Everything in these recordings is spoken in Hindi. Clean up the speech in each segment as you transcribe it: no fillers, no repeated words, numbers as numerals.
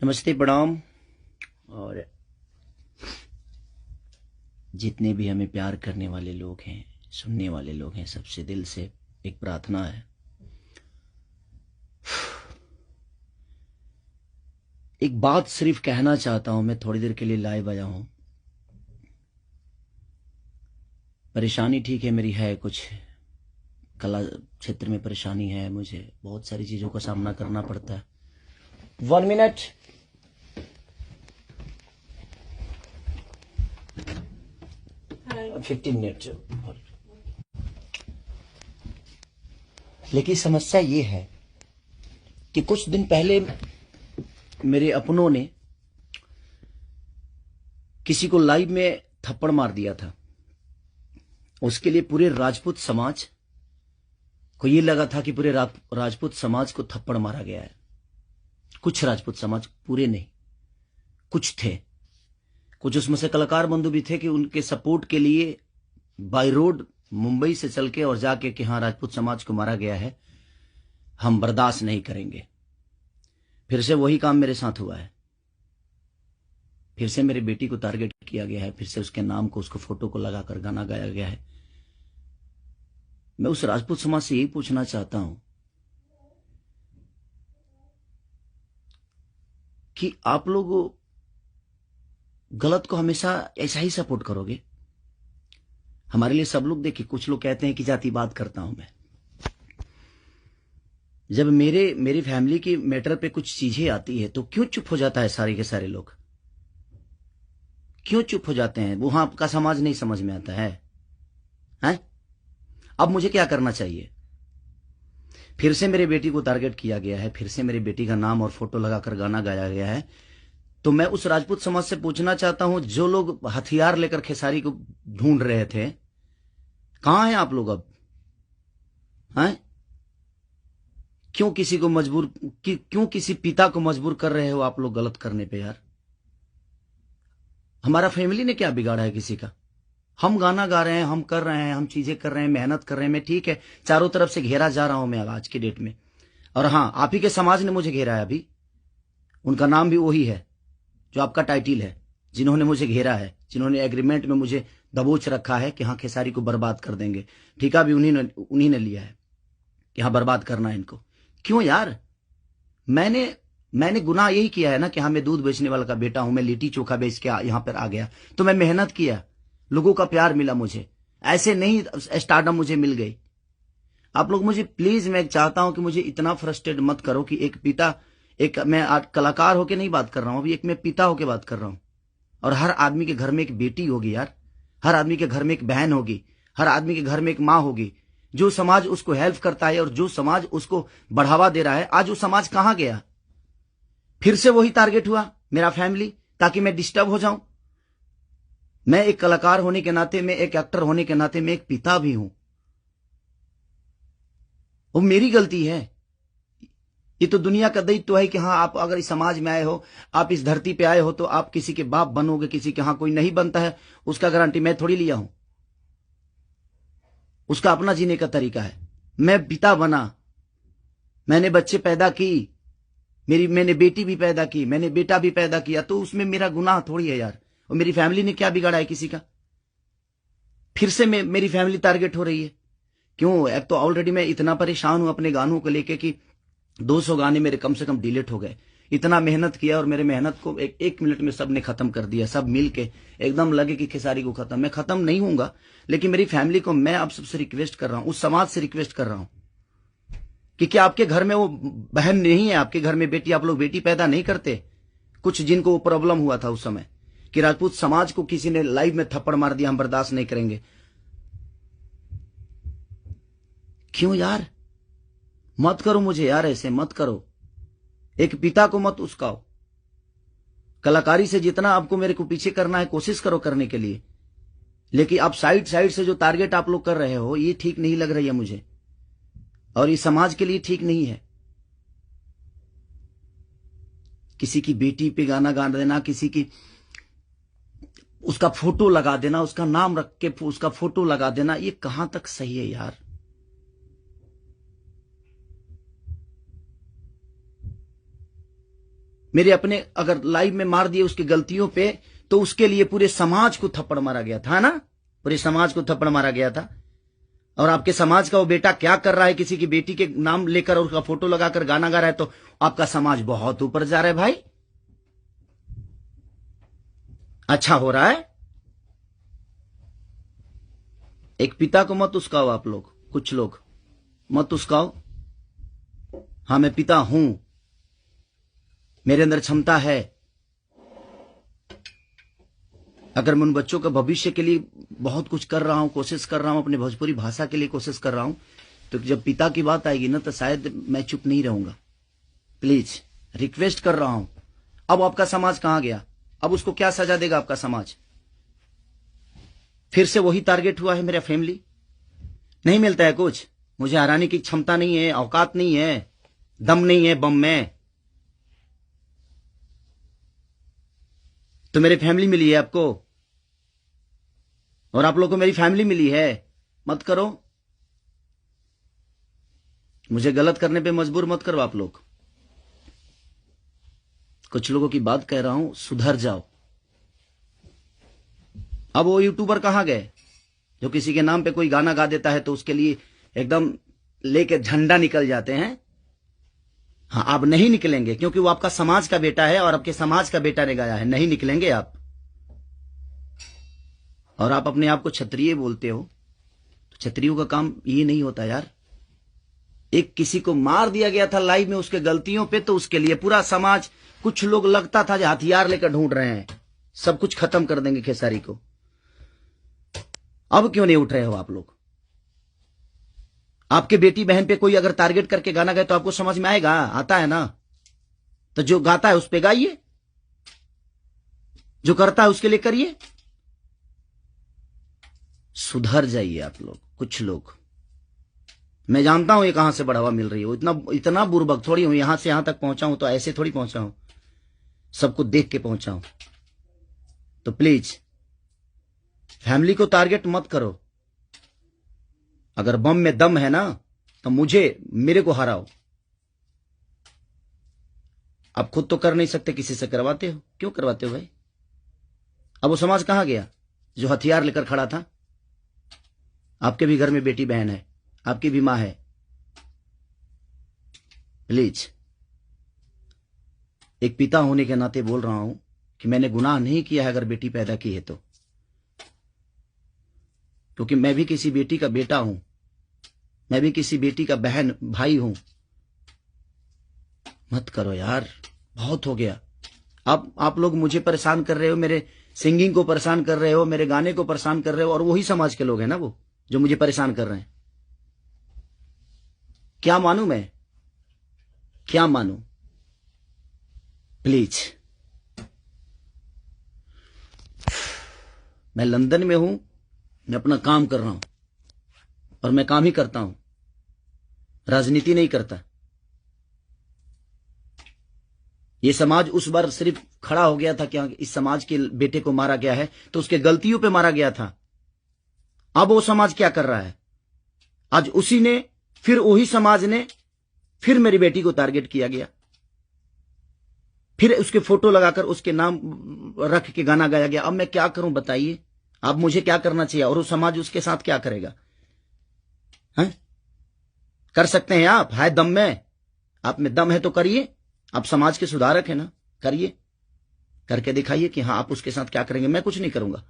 नमस्ते, प्रणाम। और जितने भी हमें प्यार करने वाले लोग हैं, सुनने वाले लोग हैं, सबसे दिल से एक प्रार्थना है। एक बात सिर्फ कहना चाहता हूं, मैं थोड़ी देर के लिए लाइव आया हूं। परेशानी ठीक है, मेरी है कुछ कला क्षेत्र में परेशानी है, मुझे बहुत सारी चीजों का सामना करना पड़ता है। 1 मिनट। हाँ, 15 मिनट। लेकिन समस्या ये है कि कुछ दिन पहले मेरे अपनों ने किसी को लाइव में थप्पड़ मार दिया था। उसके लिए पूरे राजपूत समाज को ये लगा था कि पूरे राजपूत समाज को थप्पड़ मारा गया है। कुछ राजपूत समाज, पूरे नहीं, कुछ थे। कुछ उसमें से कलाकार बंधु भी थे कि उनके सपोर्ट के लिए बाय रोड मुंबई से चल के और जाके कि हाँ, राजपूत समाज को मारा गया है, हम बर्दाश्त नहीं करेंगे। फिर से वही काम मेरे साथ हुआ है। फिर से मेरी बेटी को टारगेट किया गया है, फिर से उसके नाम को, उसको फोटो को लगाकर गाना गाया गया है। मैं उस राजपूत समाज से यही पूछना चाहता हूं कि आप लोग गलत को हमेशा ऐसा ही सपोर्ट करोगे? हमारे लिए सब लोग देखिए, कुछ लोग कहते हैं कि जातिवाद करता हूं मैं। जब मेरी फैमिली की मैटर पे कुछ चीजें आती है तो क्यों चुप हो जाता है सारे के सारे लोग? क्यों चुप हो जाते हैं? वो आपका समाज नहीं समझ में आता है, हैं? अब मुझे क्या करना चाहिए? फिर से मेरी बेटी को टारगेट किया गया है, फिर से मेरी बेटी का नाम और फोटो लगाकर गाना गाया गया है। तो मैं उस राजपूत समाज से पूछना चाहता हूं, जो लोग हथियार लेकर खेसारी को ढूंढ रहे थे, कहां हैं आप लोग अब? हैं? क्यों किसी को मजबूर, क्यों किसी पिता को मजबूर कर रहे हो आप लोग गलत करने पे? यार, हमारा फैमिली ने क्या बिगाड़ा है किसी का? हम गाना गा रहे हैं, हम कर रहे हैं, हम चीजें कर रहे हैं, मेहनत कर रहे हैं। मैं ठीक है, चारों तरफ से घेरा जा रहा हूं मैं आज की डेट में। और हाँ, आप ही के समाज ने मुझे घेरा है अभी। उनका नाम भी वही है जो आपका टाइटिल है, जिन्होंने मुझे घेरा है, जिन्होंने एग्रीमेंट में मुझे दबोच रखा है कि हाँ, खेसारी को बर्बाद कर देंगे। ठेका भी उन्हीं ने लिया है कि हाँ, बर्बाद करना है इनको। क्यों यार? मैंने गुनाह यही किया है ना कि हाँ, मैं दूध बेचने वाला का बेटा हूं, मैं लिट्टी चोखा बेच के यहां पर आ गया, तो मैं मेहनत किया, लोगों का प्यार मिला मुझे। ऐसे नहीं स्टारडम मुझे मिल गई। आप लोग मुझे प्लीज, मैं चाहता हूं कि मुझे इतना फ्रस्ट्रेट मत करो कि एक पिता, एक मैं आज कलाकार होके नहीं बात कर रहा हूं, अभी एक मैं पिता होके बात कर रहा हूं। और हर आदमी के घर में एक बेटी होगी यार, हर आदमी के घर में एक बहन होगी, हर आदमी के घर में एक माँ होगी। जो समाज उसको हेल्प करता है और जो समाज उसको बढ़ावा दे रहा है, आज वो समाज कहां गया? फिर से वही टारगेट हुआ, मेरा फैमिली, ताकि मैं डिस्टर्ब हो जाऊं। मैं एक कलाकार होने के नाते, मैं एक एक्टर होने के नाते, मैं एक पिता भी हूं। वो मेरी गलती है। ये तो दुनिया का दायित्व है कि हाँ, आप अगर इस समाज में आए हो, आप इस धरती पे आए हो, तो आप किसी के बाप बनोगे, किसी के। हाँ, कोई नहीं बनता है, उसका गारंटी मैं थोड़ी लिया हूं। उसका अपना जीने का तरीका है। मैं पिता बना, मैंने बच्चे पैदा की, मैंने बेटी भी पैदा की, मैंने बेटा भी पैदा किया, तो उसमें मेरा गुनाह थोड़ी है यार। और मेरी फैमिली ने क्या बिगाड़ा है किसी का? फिर से मेरी फैमिली टारगेट हो रही है। क्यों? एक तो ऑलरेडी मैं इतना परेशान हूं अपने गानों को लेके कि 200 गाने मेरे कम से कम डिलीट हो गए। इतना मेहनत किया और मेरे मेहनत को एक मिनट में सबने खत्म कर दिया। सब मिल के एकदम लगे कि खेसारी को खत्म। मैं खत्म नहीं हूंगा, लेकिन मेरी फैमिली को मैं आप सबसे रिक्वेस्ट कर रहा हूं, उस समाज से रिक्वेस्ट कर रहा हूं कि क्या आपके घर में वो बहन नहीं है? आपके घर में बेटी, आप लोग बेटी पैदा नहीं करते? कुछ जिनको वो प्रॉब्लम हुआ था उस समय कि राजपूत समाज को किसी ने लाइव में थप्पड़ मार दिया, हम बर्दाश्त नहीं करेंगे। क्यों यार? मत करो मुझे यार, ऐसे मत करो। एक पिता को मत उस्काओ। कलाकारी से जितना आपको मेरे को पीछे करना है, कोशिश करो करने के लिए, लेकिन आप साइड साइड से जो टारगेट आप लोग कर रहे हो, ये ठीक नहीं लग रही है मुझे, और ये समाज के लिए ठीक नहीं है। किसी की बेटी पे गाना गा देना, किसी की उसका फोटो लगा देना, उसका नाम रख के उसका फोटो लगा देना, ये कहां तक सही है यार? मेरे अपने अगर लाइव में मार दिए उसकी गलतियों पे, तो उसके लिए पूरे समाज को थप्पड़ मारा गया था ना, पूरे समाज को थप्पड़ मारा गया था। और आपके समाज का वो बेटा क्या कर रहा है, किसी की बेटी के नाम लेकर और उसका फोटो लगाकर गाना गा रहा है, तो आपका समाज बहुत ऊपर जा रहा है भाई। अच्छा हो रहा है। एक पिता को मत उस्काओ आप लोग, कुछ लोग मत उस्काओ। हाँ, मैं पिता हूं, मेरे अंदर क्षमता है। अगर मैं उन बच्चों का भविष्य के लिए बहुत कुछ कर रहा हूं, कोशिश कर रहा हूं, अपने भोजपुरी भाषा के लिए कोशिश कर रहा हूं, तो जब पिता की बात आएगी ना, तो शायद मैं चुप नहीं रहूंगा। प्लीज रिक्वेस्ट कर रहा हूं। अब आपका समाज कहां गया? अब उसको क्या सजा देगा आपका समाज? फिर से वही टारगेट हुआ है मेरा फैमिली। नहीं मिलता है कुछ, मुझे हराने की क्षमता नहीं है, औकात नहीं है, दम नहीं है बम में, तो मेरी फैमिली मिली है आपको, और आप लोगों को मेरी फैमिली मिली है। मत करो, मुझे गलत करने पे मजबूर मत करो आप लोग। कुछ लोगों की बात कह रहा हूं, सुधर जाओ। अब वो यूट्यूबर कहां गए जो किसी के नाम पे कोई गाना गा देता है तो उसके लिए एकदम लेके झंडा निकल जाते हैं? हाँ, आप नहीं निकलेंगे, क्योंकि वो आपका समाज का बेटा है और आपके समाज का बेटा ने गाया है। नहीं निकलेंगे आप। और आप अपने आप को क्षत्रिय बोलते हो, तो क्षत्रियों का काम ये नहीं होता यार। एक किसी को मार दिया गया था लाइव में उसके गलतियों पे, तो उसके लिए पूरा समाज, कुछ लोग लगता था जो हथियार लेकर ढूंढ रहे हैं, सब कुछ खत्म कर देंगे खेसारी को। अब क्यों नहीं उठ रहे हो आप लोग? आपके बेटी बहन पे कोई अगर टारगेट करके गाना गाए तो आपको समझ में आएगा? आता है ना? तो जो गाता है उस पे गाइए, जो करता है उसके लिए करिए। सुधर जाइए आप लोग, कुछ लोग। मैं जानता हूं ये कहां से बढ़ावा मिल रही है, इतना बुर्बक थोड़ी हूं। यहां से यहां तक पहुंचा हूं तो ऐसे थोड़ी पहुंचा हूं, सबको देख के पहुंचा हूं। तो प्लीज फैमिली को टारगेट मत करो। अगर बम में दम है ना, तो मेरे को हराओ। आप खुद तो कर नहीं सकते, किसी से करवाते हो। क्यों करवाते हो भाई? अब वो समाज कहां गया जो हथियार लेकर खड़ा था? आपके भी घर में बेटी बहन है, आपकी भी मां है। प्लीज, एक पिता होने के नाते बोल रहा हूं कि मैंने गुनाह नहीं किया है अगर बेटी पैदा की है तो, क्योंकि मैं भी किसी बेटी का बेटा हूं, मैं भी किसी बेटी का बहन भाई हूं। मत करो यार, बहुत हो गया। आप लोग मुझे परेशान कर रहे हो, मेरे सिंगिंग को परेशान कर रहे हो, मेरे गाने को परेशान कर रहे हो, और वही समाज के लोग हैं ना वो जो मुझे परेशान कर रहे हैं। क्या मानूं मैं? क्या मानूं? प्लीज, मैं लंदन में हूं, मैं अपना काम कर रहा हूं, और मैं काम ही करता हूं, राजनीति नहीं करता। ये समाज उस बार सिर्फ खड़ा हो गया था कि इस समाज के बेटे को मारा गया है, तो उसके गलतियों पे मारा गया था। अब वो समाज क्या कर रहा है? आज उसी ने, फिर वही समाज ने, फिर मेरी बेटी को टारगेट किया गया, फिर उसके फोटो लगाकर उसके नाम रख के गाना गाया गया। अब मैं क्या करूं बताइए? अब मुझे क्या करना चाहिए, और वो समाज उसके साथ क्या करेगा? हैं? कर सकते हैं आप? है दम में? आप में दम है तो करिए। आप समाज के सुधारक है ना, करिए, करके दिखाइए कि हाँ आप उसके साथ क्या करेंगे। मैं कुछ नहीं करूंगा,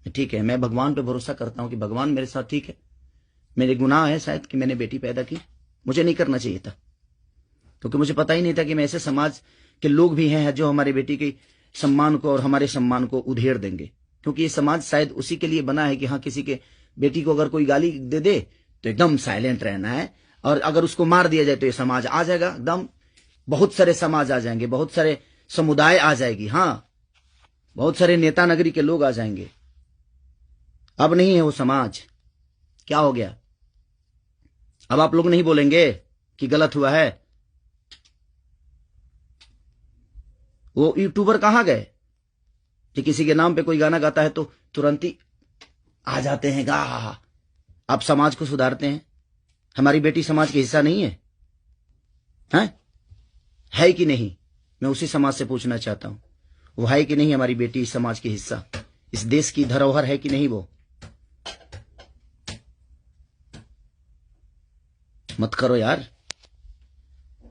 ठीक है। मैं भगवान पे भरोसा करता हूं कि भगवान मेरे साथ ठीक है। मेरे गुनाह है शायद कि मैंने बेटी पैदा की, मुझे नहीं करना चाहिए था, क्योंकि मुझे पता ही नहीं था कि मैं ऐसे समाज के लोग भी हैं जो हमारी बेटी के सम्मान को और हमारे सम्मान को उधेड़ देंगे। क्योंकि ये समाज शायद उसी के लिए बना है कि हाँ, किसी के बेटी को अगर कोई गाली दे दे तो एकदम साइलेंट रहना है, और अगर उसको मार दिया जाए तो ये समाज आ जाएगा एकदम। बहुत सारे समाज आ जाएंगे, बहुत सारे समुदाय आ जाएगी, हाँ, बहुत सारे नेता नगरी के लोग आ जाएंगे। अब नहीं है वो समाज। क्या हो गया? अब आप लोग नहीं बोलेंगे कि गलत हुआ है? वो यूट्यूबर कहां गए कि किसी के नाम पे कोई गाना गाता है तो तुरंत ही आ जाते हैं गा? आप समाज को सुधारते हैं। हमारी बेटी समाज का हिस्सा नहीं है? हैं? है कि नहीं? मैं उसी समाज से पूछना चाहता हूं, वो है कि नहीं हमारी बेटी इस समाज की हिस्सा, इस देश की धरोहर है कि नहीं? वो मत करो यार।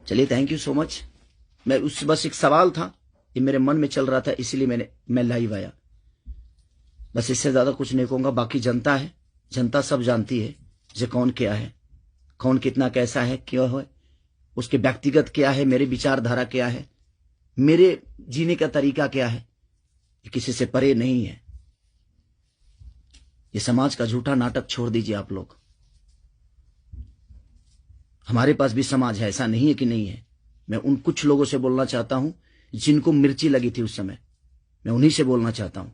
चलिए, थैंक यू सो मच। मैं बस एक सवाल था, ये मेरे मन में चल रहा था, इसीलिए मैं लाइव आया। बस इससे ज्यादा कुछ नहीं कहूंगा। बाकी जनता है, जनता सब जानती है जो कौन क्या है, कौन कितना कैसा है, क्यों है, उसके व्यक्तिगत क्या है, मेरे विचारधारा क्या है, मेरे जीने का तरीका क्या है, ये किसी से परे नहीं है। ये समाज का झूठा नाटक छोड़ दीजिए आप लोग। हमारे पास भी समाज है, ऐसा नहीं है कि नहीं है। मैं उन कुछ लोगों से बोलना चाहता हूं जिनको मिर्ची लगी थी उस समय, मैं उन्हीं से बोलना चाहता हूं।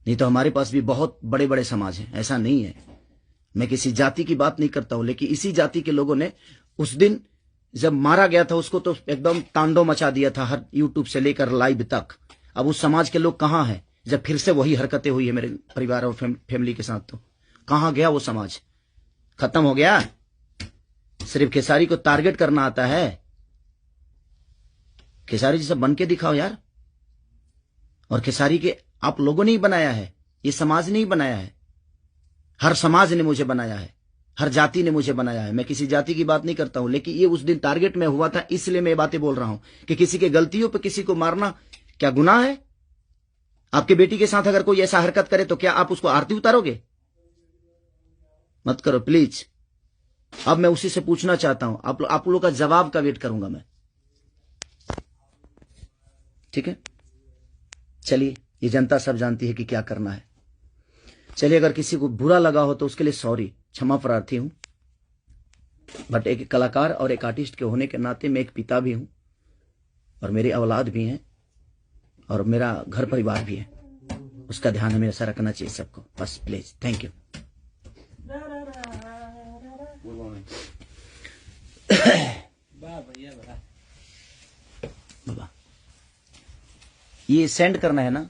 नहीं तो हमारे पास भी बहुत बड़े बड़े समाज हैं, ऐसा नहीं है। मैं किसी जाति की बात नहीं करता हूं, लेकिन इसी जाति के लोगों ने उस दिन जब मारा गया था उसको तो एकदम तांडव मचा दिया था, हर यूट्यूब से लेकर लाइव तक। अब उस समाज के लोग कहां हैं? जब फिर से वही हरकतें हुई है मेरे परिवार और फैमिली के साथ, तो कहां गया वो समाज? खत्म हो गया? सिर्फ खेसारी को टारगेट करना आता है? खेसारी जी सब बन के दिखाओ यार। और खेसारी के आप लोगों ने ही बनाया है, ये समाज ने ही बनाया है। हर समाज ने मुझे बनाया है, हर जाति ने मुझे बनाया है। मैं किसी जाति की बात नहीं करता हूं, लेकिन ये उस दिन टारगेट में हुआ था, इसलिए मैं बातें बोल रहा हूं कि किसी के गलतियों पर किसी को मारना क्या गुनाह है? आपके बेटी के साथ अगर कोई ऐसा हरकत करे तो क्या आप उसको आरती उतारोगे? मत करो प्लीज। अब मैं उसी से पूछना चाहता हूं, आप लोगों का जवाब का वेट करूंगा मैं। ठीक है, चलिए, ये जनता सब जानती है कि क्या करना है। चलिए, अगर किसी को बुरा लगा हो तो उसके लिए सॉरी, क्षमा प्रार्थी हूं। बट एक कलाकार और एक आर्टिस्ट के होने के नाते मैं एक पिता भी हूं, और मेरी औलाद भी हैं, और मेरा घर परिवार भी है। उसका ध्यान हमेशा रखना चाहिए सबको। बस प्लीज, थैंक यू। बाबा, ये सेंड करना है ना?